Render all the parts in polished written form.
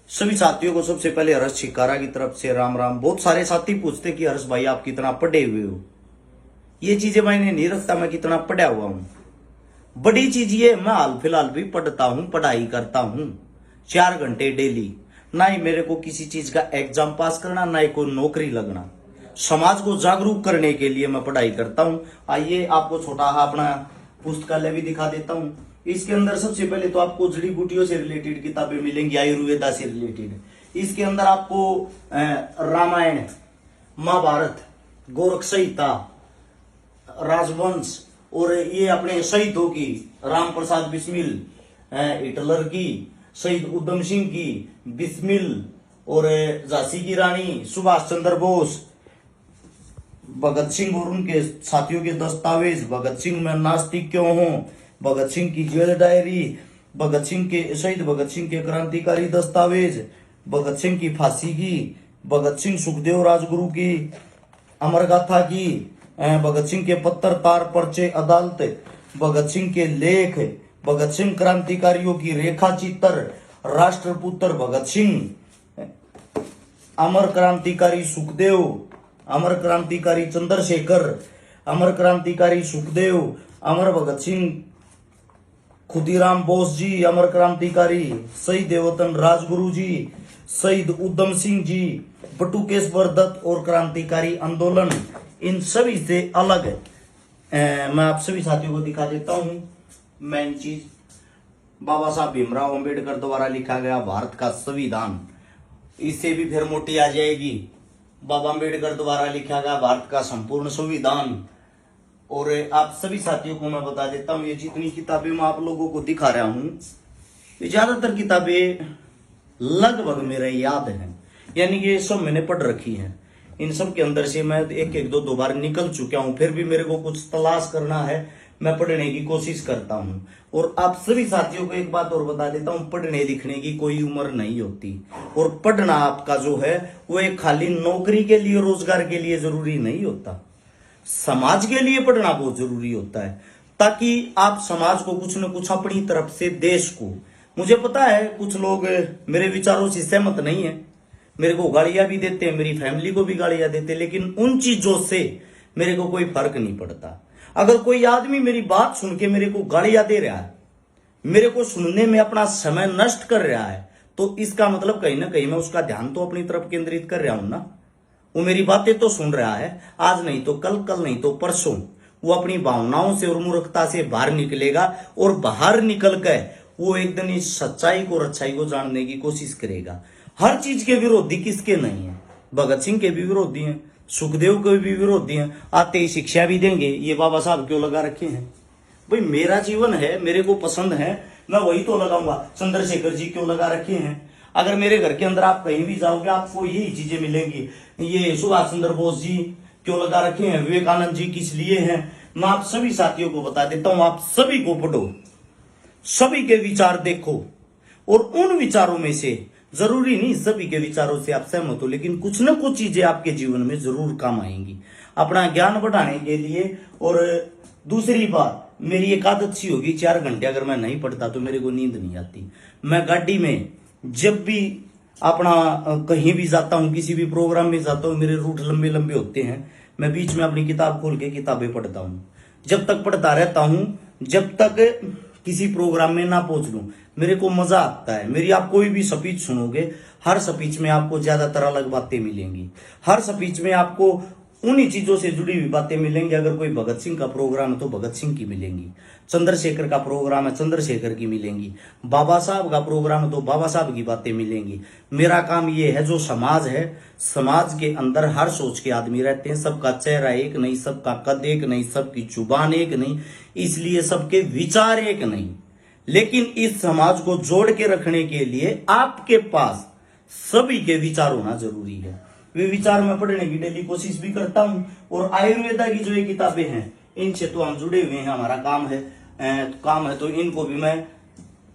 सभी साथियों को सबसे पहले हर्ष शिकारा की तरफ से राम राम। बहुत सारे साथी पूछते कि हर्ष भाई आप कितना पढ़े हुए हो। ये चीजें मैंने नहीं रखता मैं कितना पढ़ा हुआ हूं। बड़ी चीज ये मैं हाल फिलहाल भी पढ़ता हूं, पढ़ाई करता हूं 4 घंटे डेली। ना ही मेरे को किसी चीज का एग्जाम पास करना, ना ही कोई नौकरी लगना। समाज को जागरूक करने के लिए मैं पढ़ाई करता हूं। आइए आपको छोटा अपना पुस्तकालय भी दिखा देता हूं। इसके अंदर सबसे पहले तो आपको जड़ी बूटियों से रिलेटेड किताबें मिलेंगी, आयुर्वेदा से रिलेटेड। इसके अंदर आपको रामायण, महाभारत, गोरख संहिता, राजवंश और ये अपने शहीदों की, राम प्रसाद बिस्मिल, हिटलर की, शहीद उधम सिंह की बिस्मिल और झांसी की रानी, सुभाष चंद्र बोस, भगत सिंह और उनके साथियों के दस्तावेज, भगत सिंह में नास्तिक क्यों हो, भगत सिंह की जेल डायरी, भगत सिंह के शहीद भगत सिंह के क्रांतिकारी दस्तावेज, भगत सिंह की फांसी की, भगत सिंह सुखदेव राजगुरु की अमर गाथा की, भगत सिंह के पत्थर तार पर्चे अदालत, भगत सिंह के लेख, भगत सिंह क्रांतिकारियों की रेखा चित्र, राष्ट्रपुत्र भगत सिंह, अमर क्रांतिकारी सुखदेव, अमर क्रांतिकारी चंद्रशेखर, अमर क्रांतिकारी सुखदेव, अमर भगत सिंह, खुदीराम बोस जी, अमर क्रांतिकारी, शहीद वतन राजगुरु जी, शहीद उधम सिंह जी, बटुकेश्वर दत्त और क्रांतिकारी आंदोलन। इन सभी से अलग मैं आप सभी साथियों को दिखा देता हूं। मेन चीज बाबा साहब भीमराव अंबेडकर द्वारा लिखा गया भारत का संविधान, इससे भी फिर मोटी आ जाएगी। बाबा अंबेडकर द्वारा लिखा गया भारत का संपूर्ण संविधान। और आप सभी साथियों को मैं बता देता हूं, ये जितनी किताबें मैं आप लोगों को दिखा रहा हूं, ये ज्यादातर किताबें लगभग मेरे याद हैं, यानी कि ये सब मैंने पढ़ रखी हैं। इन सब के अंदर से मैं एक दो बार निकल चुका हूं, फिर भी मेरे को कुछ तलाश करना है, मैं पढ़ने की कोशिश करता हूं। और आप सभी साथियों को एक बात और बता देता हूं, पढ़ने लिखने की कोई उम्र नहीं होती। और पढ़ना आपका जो है वो एक खाली नौकरी के लिए, रोजगार के लिए जरूरी नहीं होता, समाज के लिए पढ़ना बहुत जरूरी होता है, ताकि आप समाज को कुछ न कुछ अपनी तरफ से, देश को। मुझे पता है कुछ लोग मेरे विचारों से सहमत नहीं है, मेरे को गालियां भी देते हैं, मेरी फैमिली को भी गालियां देते हैं, लेकिन उन चीजों से मेरे को कोई फर्क नहीं पड़ता। अगर कोई आदमी मेरी बात सुन के मेरे को गालियां दे रहा है, मेरे को सुनने में अपना समय नष्ट कर रहा है, तो इसका मतलब कहीं ना कहीं मैं उसका ध्यान तो अपनी तरफ केंद्रित कर रहा हूं ना। वो मेरी बातें तो सुन रहा है, आज नहीं तो कल, कल नहीं तो परसों वो अपनी भावनाओं से और मूर्खता से बाहर निकलेगा, और बाहर निकल कर वो एकदम इस सच्चाई को, अच्छाई को जानने की कोशिश करेगा। हर चीज के विरोधी किसके नहीं है? भगत सिंह के भी विरोधी हैं, सुखदेव के भी विरोधी हैं। आते ही शिक्षा भी देंगे, ये बाबा साहब क्यों लगा रखे हैं? भाई मेरा जीवन है, मेरे को पसंद है, मैं वही तो लगाऊंगा। चंद्रशेखर जी क्यों लगा रखे हैं? अगर मेरे घर के अंदर आप कहीं भी जाओगे आपको यही चीजें मिलेंगी। ये सुभाष चंद्र बोस जी क्यों लगा रखे हैं, विवेकानंद जी किस लिए हैं? मैं आप सभी साथियों को बता देता हूं, आप सभी को पढ़ो, सभी के विचार देखो, और उन विचारों में से, जरूरी नहीं सभी के विचारों से आप सहमत हो, लेकिन कुछ न कुछ चीजें आपके जीवन में जरूर काम आएंगी अपना ज्ञान बढ़ाने के लिए। और दूसरी बात, मेरी एक आदत सी होगी, 4 घंटे अगर मैं नहीं पढ़ता तो मेरे को नींद नहीं आती। मैं गाड़ी में जब भी अपना कहीं भी जाता हूं, किसी भी प्रोग्राम में जाता हूं, मेरे रूट लंबे लंबे होते हैं, मैं बीच में अपनी किताब खोल के किताबें पढ़ता हूं। जब तक पढ़ता रहता हूं जब तक किसी प्रोग्राम में ना पहुंच लूं, मेरे को मजा आता है। मेरी आप कोई भी स्पीच सुनोगे, हर स्पीच में आपको ज्यादातर अलग बातें मिलेंगी, हर स्पीच में आपको उन्हीं चीजों से जुड़ी हुई बातें मिलेंगी। अगर कोई भगत सिंह का प्रोग्राम है तो भगत सिंह की मिलेंगी, चंद्रशेखर का प्रोग्राम है चंद्रशेखर की मिलेंगी, बाबा साहब का प्रोग्राम है तो बाबा साहब की बातें मिलेंगी। मेरा काम ये है, जो समाज है, समाज के अंदर हर सोच के आदमी रहते हैं, सबका चेहरा एक नहीं, सबका कद एक नहीं, सबकी जुबान एक नहीं, इसलिए सबके विचार एक नहीं। लेकिन इस समाज को जोड़ के रखने के लिए आपके पास सभी के विचार होना जरूरी है। वे विचार में पढ़ने की डेली कोशिश भी करता हूं। और आयुर्वेदा की जो ये किताबें हैं, इनसे तो हम जुड़े हुए हैं, हमारा काम है तो इनको भी मैं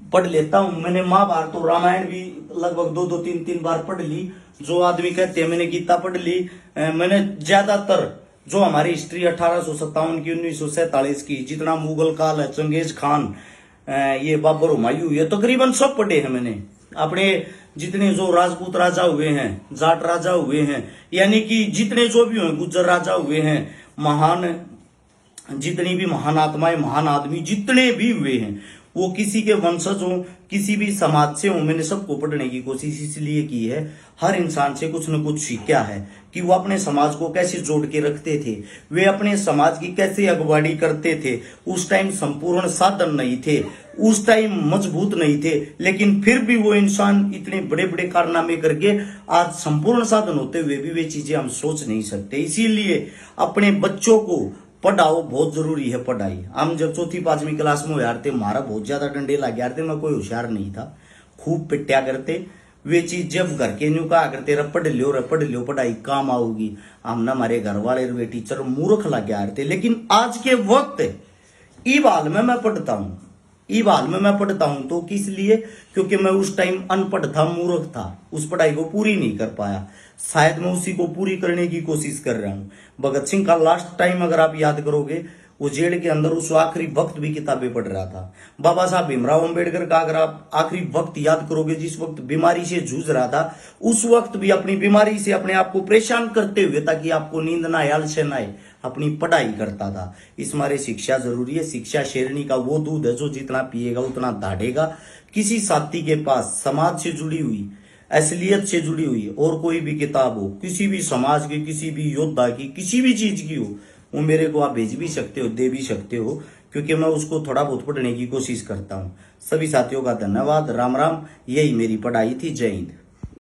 पढ़ लेता हूं। मैंने महाभारत और रामायण भी लगभग 2-2, 3-3 बार पढ़ ली। जो आदमी कहते हैं मैंने गीता पढ़ ली, मैंने ज्यादातर जो हमारी हिस्ट्री 1857 की, 1947 की, जितना मुगल काल है, चंगेज खान, ये बाबर हुमायूं, ये तकरीबन सब पढ़े हैं मैंने। अपने जितने जो राजपूत राजा हुए हैं, जाट राजा हुए हैं, यानी कि जितने जो भी हुए, गुज्जर राजा हुए हैं, महान जितनी भी महान आत्माएं, महान आदमी जितने भी हुए हैं, वो किसी के वंशज हो, किसी भी समाज से हो, मैंने सबको पढ़ने की कोशिश इसलिए की है। हर इंसान से कुछ न कुछ सीखा है कि वो अपने समाज को कैसे जोड़ के रखते थे, वे अपने समाज की कैसे अगवानी करते थे। उस टाइम संपूर्ण साधन नहीं थे, उस टाइम मजबूत नहीं थे, लेकिन फिर भी वो इंसान इतने बड़े बड़े कारनामे करके आज संपूर्ण साधन होते हुए भी वे चीजें हम सोच नहीं सकते। इसीलिए अपने बच्चों को पढ़ाओ, बहुत जरूरी है पढ़ाई। हम जब चौथी पांचवी क्लास में यार थे, मारा बहुत ज्यादा डंडे लग गया थे, मैं कोई होशियार नहीं था, खूब पिट्या करते। वे चीज जब घर के न्यू कहा करते, पढ़ लियो पढ़ाई काम आओगी, हम ना हमारे घर वाले वे टीचर मूर्ख लग गया थे। लेकिन आज के वक्त इस हाल में मैं पढ़ता हूँ, इस हाल में मैं पढ़ता हूं तो किस लिए, क्योंकि मैं उस टाइम अनपढ़ था, मूर्ख था, उस पढ़ाई को पूरी नहीं कर पाया। शायद मैं उसी को पूरी करने की कोशिश कर रहा हूं। भगत सिंह का लास्ट टाइम अगर आप याद करोगे, वो जेल के अंदर उस आखिरी वक्त भी किताबें पढ़ रहा था। बाबा साहब भीमराव अंबेडकर का अगर आप आखिरी वक्त याद करोगे, जिस वक्त बीमारी से जूझ रहा था, उस वक्त भी अपनी बीमारी से अपने आप को परेशान करते हुए, ताकि आपको नींद ना आए, आलस्य ना आए, अपनी पढ़ाई करता था। इस मारे शिक्षा जरूरी है। शिक्षा शेरनी का वो दूध है जो जितना पिएगा उतना दाढ़ेगा। किसी साथी के पास समाज से जुड़ी हुई, असलियत से जुड़ी हुई और कोई भी किताब हो, किसी भी समाज की, किसी भी योद्धा की, किसी भी चीज की हो, वो मेरे को आप भेज भी सकते हो, दे भी सकते हो, क्योंकि मैं उसको थोड़ा बहुत पढ़ने की कोशिश करता हूँ। सभी साथियों का धन्यवाद। राम राम। यही मेरी पढ़ाई थी। जय हिंद।